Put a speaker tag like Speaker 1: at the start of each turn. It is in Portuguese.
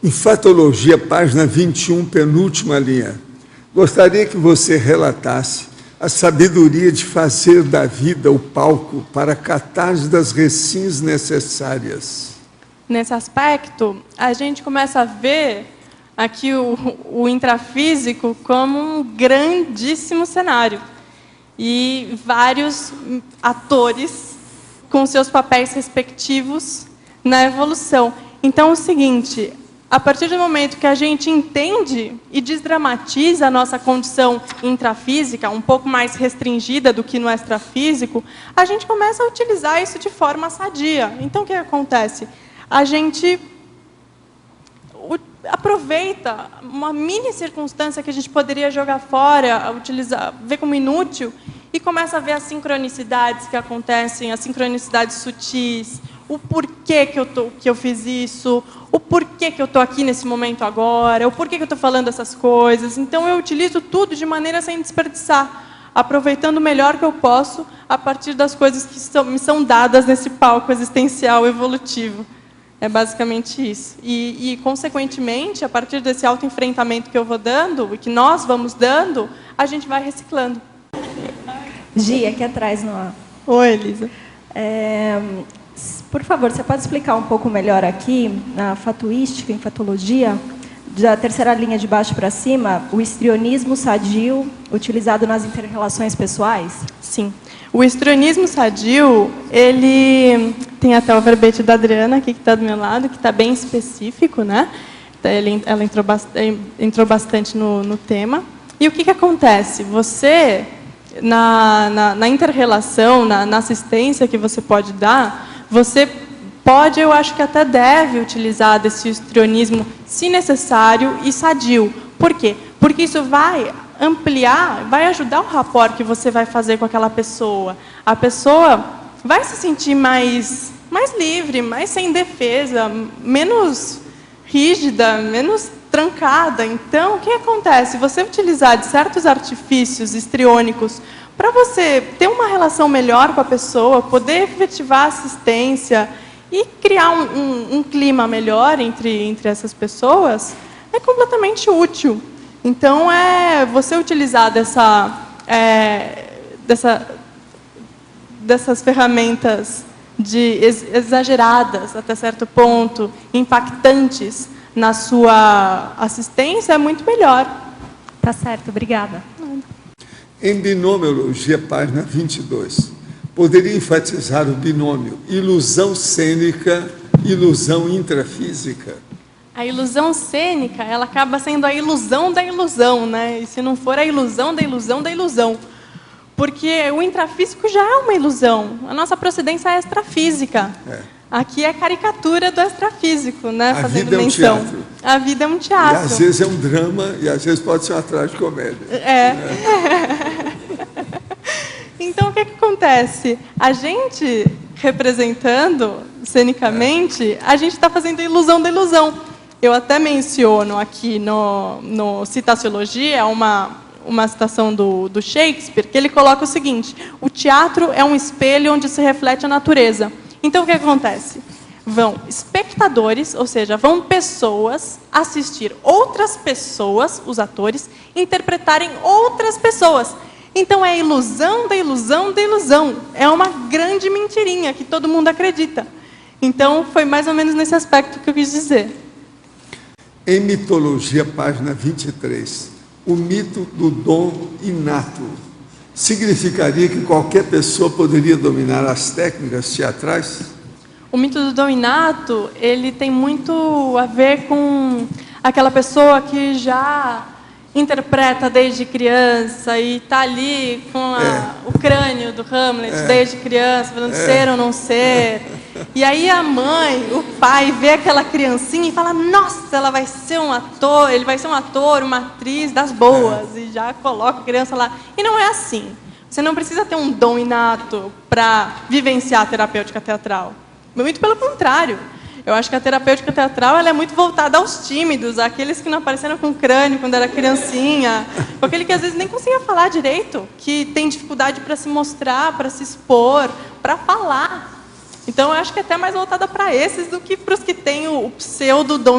Speaker 1: Enfatologia, página 21, penúltima linha. Gostaria que você relatasse a sabedoria de fazer da vida o palco para a catarse das recins necessárias.
Speaker 2: Nesse aspecto, a gente começa a ver aqui o intrafísico como um grandíssimo cenário. E vários atores com seus papéis respectivos na evolução. Então, é o seguinte, a partir do momento que a gente entende e desdramatiza a nossa condição intrafísica, um pouco mais restringida do que no extrafísico, a gente começa a utilizar isso de forma sadia. Então, o que acontece? A gente aproveita uma mini circunstância que a gente poderia jogar fora, utilizar, ver como inútil, e começa a ver as sincronicidades que acontecem, as sincronicidades sutis, o porquê que eu fiz isso, o porquê que eu estou aqui nesse momento agora, o porquê que eu estou falando essas coisas. Então, eu utilizo tudo de maneira sem desperdiçar, aproveitando o melhor que eu posso a partir das coisas que me são dadas nesse palco existencial evolutivo. É basicamente isso. E, consequentemente, a partir desse autoenfrentamento que eu vou dando, e que nós vamos dando, a gente vai reciclando.
Speaker 3: Gi, aqui atrás, Noah.
Speaker 2: Oi, Elisa.
Speaker 3: Por favor, você pode explicar um pouco melhor aqui, na fatuística, em fatologia, da terceira linha de baixo para cima, o histrionismo sadio utilizado nas interrelações pessoais?
Speaker 2: Sim. O histrionismo sadio, ele tem até o verbete da Adriana, aqui que está do meu lado, que está bem específico, né? Ela entrou bastante no tema. E o que acontece? Você, na inter-relação, na assistência que você pode dar, você pode, eu acho que até deve utilizar desse histrionismo, se necessário, e sadio. Por quê? Porque isso vai ampliar, vai ajudar o rapport que você vai fazer com aquela pessoa. A pessoa vai se sentir mais livre, mais sem defesa, menos rígida, menos trancada. Então, o que acontece? Você utilizar de certos artifícios histriônicos para você ter uma relação melhor com a pessoa, poder efetivar assistência e criar um clima melhor entre essas pessoas, é completamente útil. Então, você utilizar dessas ferramentas exageradas, até certo ponto, impactantes na sua assistência, é muito melhor.
Speaker 3: Tá certo, obrigada.
Speaker 1: Em binomiologia, página 22, poderia enfatizar o binômio ilusão cênica, ilusão intrafísica?
Speaker 2: A ilusão cênica, ela acaba sendo a ilusão da ilusão, né? E se não for a ilusão da ilusão da ilusão. Porque o intrafísico já é uma ilusão. A nossa procedência é extrafísica. Aqui é a caricatura do extrafísico, né?
Speaker 1: A vida é um teatro.
Speaker 2: A vida é um teatro.
Speaker 1: E às vezes é um drama, e às vezes pode ser uma tragicomédia.
Speaker 2: Então, o que acontece? A gente, representando cenicamente, a gente está fazendo a ilusão da ilusão. Eu até menciono aqui no Citaciologia, uma citação do Shakespeare, que ele coloca o seguinte: o teatro é um espelho onde se reflete a natureza. Então, o que acontece? Vão espectadores, ou seja, vão pessoas assistir outras pessoas, os atores, interpretarem outras pessoas. Então, é a ilusão da ilusão da ilusão. É uma grande mentirinha que todo mundo acredita. Então, foi mais ou menos nesse aspecto que eu quis dizer.
Speaker 1: Em mitologia, página 23, o mito do dom inato significaria que qualquer pessoa poderia dominar as técnicas teatrais?
Speaker 2: O mito do dom inato, ele tem muito a ver com aquela pessoa que já interpreta desde criança e está ali com o crânio do Hamlet desde criança, falando ser ou não ser. E aí a mãe, o pai, vê aquela criancinha e fala: nossa, ela vai ser um ator, ele vai ser um ator, uma atriz das boas, e já coloca a criança lá. E não é assim. Você não precisa ter um dom inato para vivenciar a terapêutica teatral. Muito pelo contrário. Eu acho que a terapêutica teatral ela é muito voltada aos tímidos, àqueles que não apareceram com crânio quando era criancinha, com aquele que às vezes nem conseguia falar direito, que tem dificuldade para se mostrar, para se expor, para falar. Então, eu acho que é até mais voltada para esses do que para os que têm o pseudo-dom